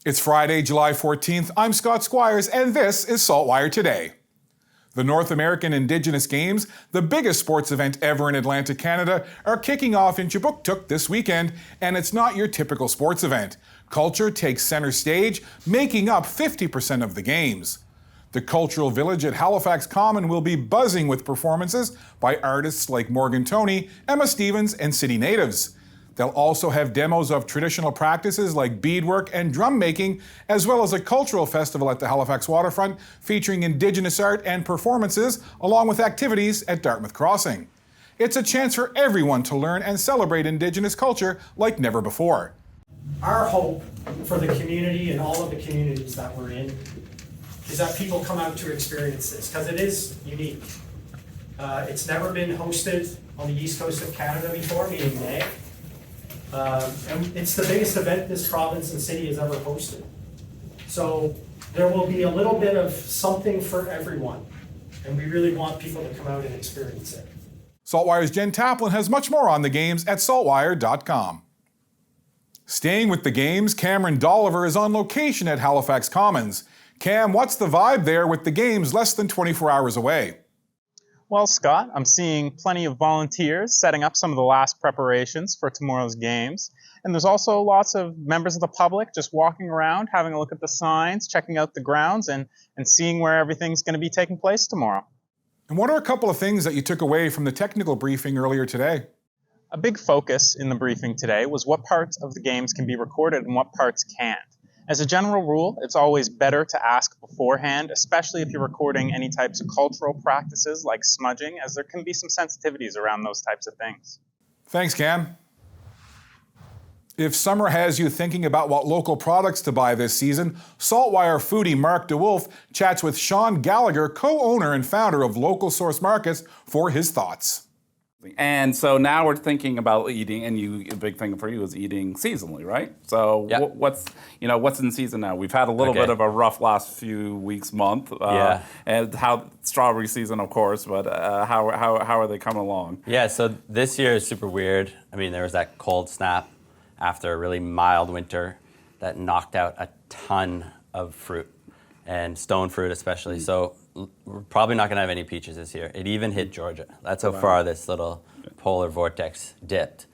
It's Friday, July 14th. I'm Scott Squires, and this is SaltWire Today. The North American Indigenous Games, the biggest sports event ever in Atlantic Canada, are kicking off in Chibuktuk this weekend, and it's not your typical sports event. Culture takes center stage, making up 50% of the games. The cultural village at Halifax Common will be buzzing with performances by artists like Morgan Toney, Emma Stevens, and city natives. They'll also have demos of traditional practices like beadwork and drum making, as well as a cultural festival at the Halifax waterfront featuring Indigenous art and performances, along with activities at Dartmouth Crossing. It's a chance for everyone to learn and celebrate Indigenous culture like never before. Our hope for the community and all of the communities that we're in is that people come out to experience this, because it is unique. It's never been hosted on the east coast of Canada before, meaning May. And it's the biggest event this province and city has ever hosted. So there will be a little bit of something for everyone, and we really want people to come out and experience it. SaltWire's Jen Taplin has much more on the games at saltwire.com. Staying with the games, Cameron Dolliver is on location at Halifax Commons. Cam, what's the vibe there with the games less than 24 hours away? Well, Scott, I'm seeing plenty of volunteers setting up some of the last preparations for tomorrow's games. And there's also lots of members of the public just walking around, having a look at the signs, checking out the grounds, and seeing where everything's going to be taking place tomorrow. And what are a couple of things that you took away from the technical briefing earlier today? A big focus in the briefing today was what parts of the games can be recorded and what parts can't. As a general rule, it's always better to ask beforehand, especially if you're recording any types of cultural practices like smudging, as there can be some sensitivities around those types of things. Thanks, Cam. If summer has you thinking about what local products to buy this season, SaltWire foodie Mark DeWolf chats with Sean Gallagher, co-owner and founder of Local Source Markets, for his thoughts. And so now we're thinking about eating, and a big thing for you is eating seasonally, right? So Yep. what's in season now? We've had a little bit of a rough last few weeks, month, and how strawberry season, of course. But how are they coming along? Yeah, so this year is super weird. I mean, there was that cold snap after a really mild winter that knocked out a ton of fruit, and stone fruit especially. So we're probably not going to have any peaches this year. It even hit Georgia. That's how far this little polar vortex dipped.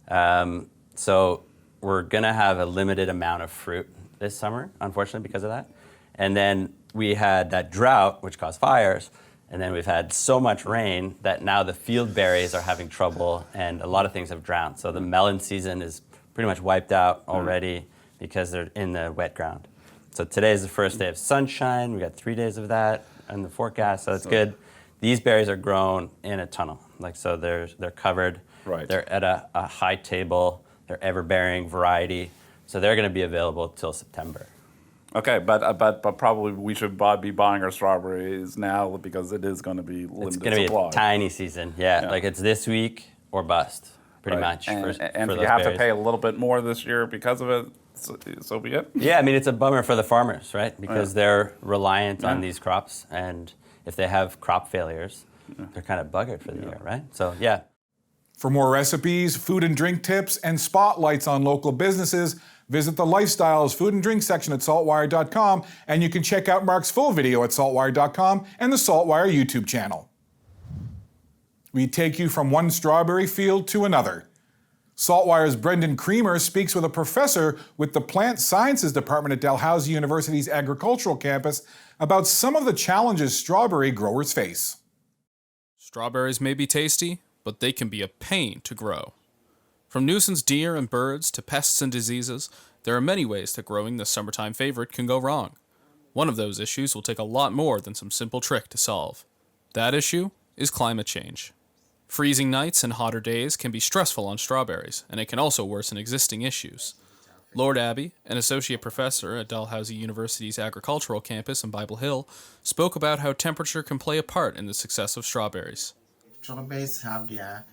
So we're going to have a limited amount of fruit this summer, unfortunately, because of that. And then we had that drought, which caused fires. And then we've had so much rain that now the field berries are having trouble, and a lot of things have drowned. So the melon season is pretty much wiped out already because they're in the wet ground. So today is the first day of sunshine. We got 3 days of that in the forecast, so it's good. These berries are grown in a tunnel, so they're covered. Right. They're at a high table. They're ever-bearing variety, so they're going to be available till September. Okay, but probably we should be buying our strawberries now because it is going to be limited It's going to supply. be a tiny season, like it's this week or bust, pretty much. And for if those you have berries. to pay a little bit more this year because of it, so be it. Yeah, I mean, it's a bummer for the farmers, right? Because they're reliant on these crops, and if they have crop failures, they're kind of buggered for the year, right? So, yeah. For more recipes, food and drink tips, and spotlights on local businesses, visit the Lifestyles Food and Drink section at saltwire.com, and you can check out Mark's full video at saltwire.com and the SaltWire YouTube channel. We take you from one strawberry field to another. SaltWire's Brendan Creamer speaks with a professor with the Plant Sciences Department at Dalhousie University's agricultural campus about some of the challenges strawberry growers face. Strawberries may be tasty, but they can be a pain to grow. From nuisance deer and birds to pests and diseases, there are many ways that growing the summertime favorite can go wrong. One of those issues will take a lot more than some simple trick to solve. That issue is climate change. Freezing nights and hotter days can be stressful on strawberries, and it can also worsen existing issues. Lord Abbey, an associate professor at Dalhousie University's agricultural campus in Bible Hill, spoke about how temperature can play a part in the success of strawberries. Strawberries have their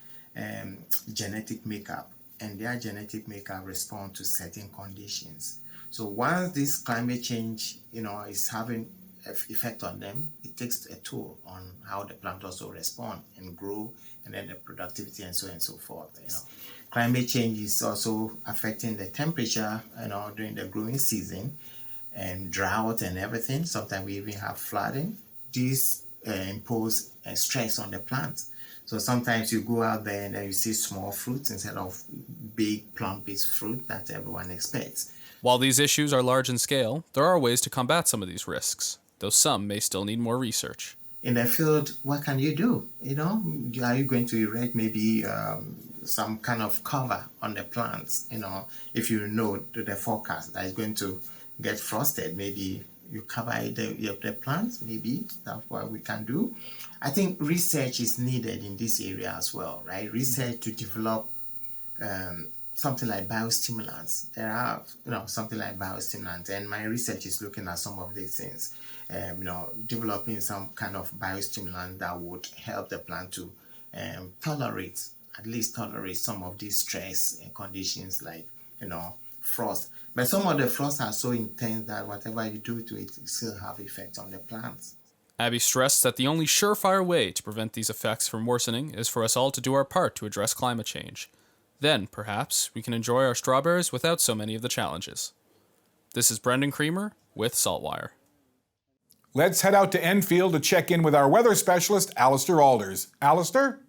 genetic makeup, and their genetic makeup responds to certain conditions. So once this climate change, is having effect on them, it takes a toll on how the plant also respond and grow, and then the productivity and so on and so forth. Climate change is also affecting the temperature, during the growing season, and drought and everything. Sometimes we even have flooding. These impose a stress on the plants. So sometimes you go out there and then you see small fruits instead of big plant-based fruit that everyone expects. While these issues are large in scale, there are ways to combat some of these risks, though some may still need more research. In the field, what can you do? Are you going to erect maybe some kind of cover on the plants? If you know the forecast that is going to get frosted, maybe you cover the plants, maybe that's what we can do. I think research is needed in this area as well, right? Research to develop something like biostimulants. There are, something like biostimulants, and my research is looking at some of these things. Developing some kind of biostimulant that would help the plant to at least tolerate some of these stress and conditions like, frost. But some of the frosts are so intense that whatever you do to it still have effect on the plants. Abby stressed that the only surefire way to prevent these effects from worsening is for us all to do our part to address climate change. Then, perhaps, we can enjoy our strawberries without so many of the challenges. This is Brendan Creamer with SaltWire. Let's head out to Enfield to check in with our weather specialist, Allister Aalders. Allister?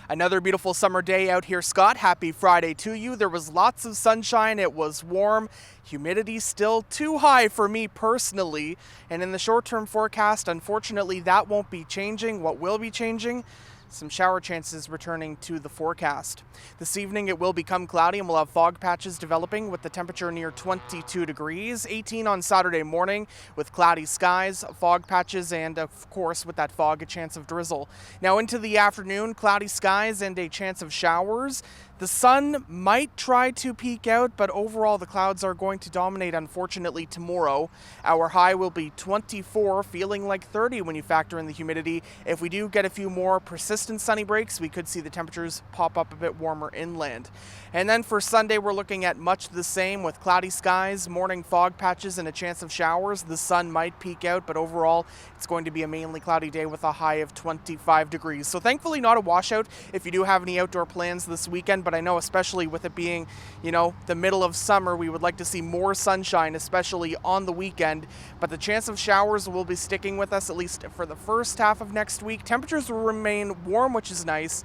Another beautiful summer day out here, Scott. Happy Friday to you. There was lots of sunshine. It was warm. Humidity still too high for me personally. And in the short-term forecast, unfortunately, that won't be changing. What will be changing? Some shower chances returning to the forecast. This evening it will become cloudy and we'll have fog patches developing with the temperature near 22 degrees. 18 on Saturday morning with cloudy skies, fog patches, and of course with that fog a chance of drizzle. Now into the afternoon, cloudy skies and a chance of showers. The sun might try to peek out, but overall the clouds are going to dominate, unfortunately, tomorrow. Our high will be 24, feeling like 30 when you factor in the humidity. If we do get a few more persistent sunny breaks, we could see the temperatures pop up a bit warmer inland. And then for Sunday, we're looking at much the same with cloudy skies, morning fog patches, and a chance of showers. The sun might peek out, but overall it's going to be a mainly cloudy day with a high of 25 degrees. So thankfully not a washout if you do have any outdoor plans this weekend, but I know especially with it being, the middle of summer, we would like to see more sunshine, especially on the weekend. But the chance of showers will be sticking with us at least for the first half of next week. Temperatures will remain warm, which is nice.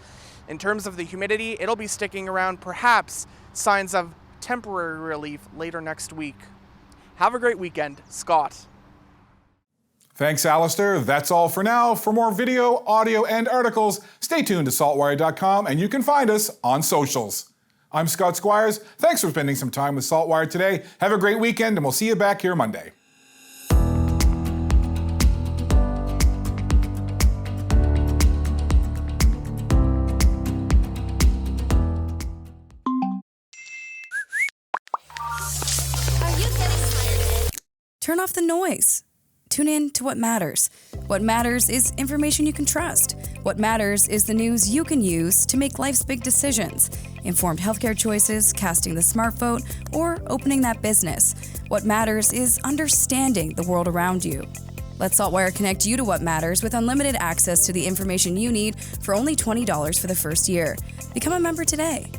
In terms of the humidity, it'll be sticking around, perhaps signs of temporary relief later next week. Have a great weekend. Scott. Thanks, Allister. That's all for now. For more video, audio, and articles, stay tuned to saltwire.com, and you can find us on socials. I'm Scott Squires. Thanks for spending some time with SaltWire today. Have a great weekend, and we'll see you back here Monday. Turn off the noise. Tune in to what matters. What matters is information you can trust. What matters is the news you can use to make life's big decisions. Informed healthcare choices, casting the smart vote, or opening that business. What matters is understanding the world around you. Let SaltWire connect you to what matters with unlimited access to the information you need for only $20 for the first year. Become a member today.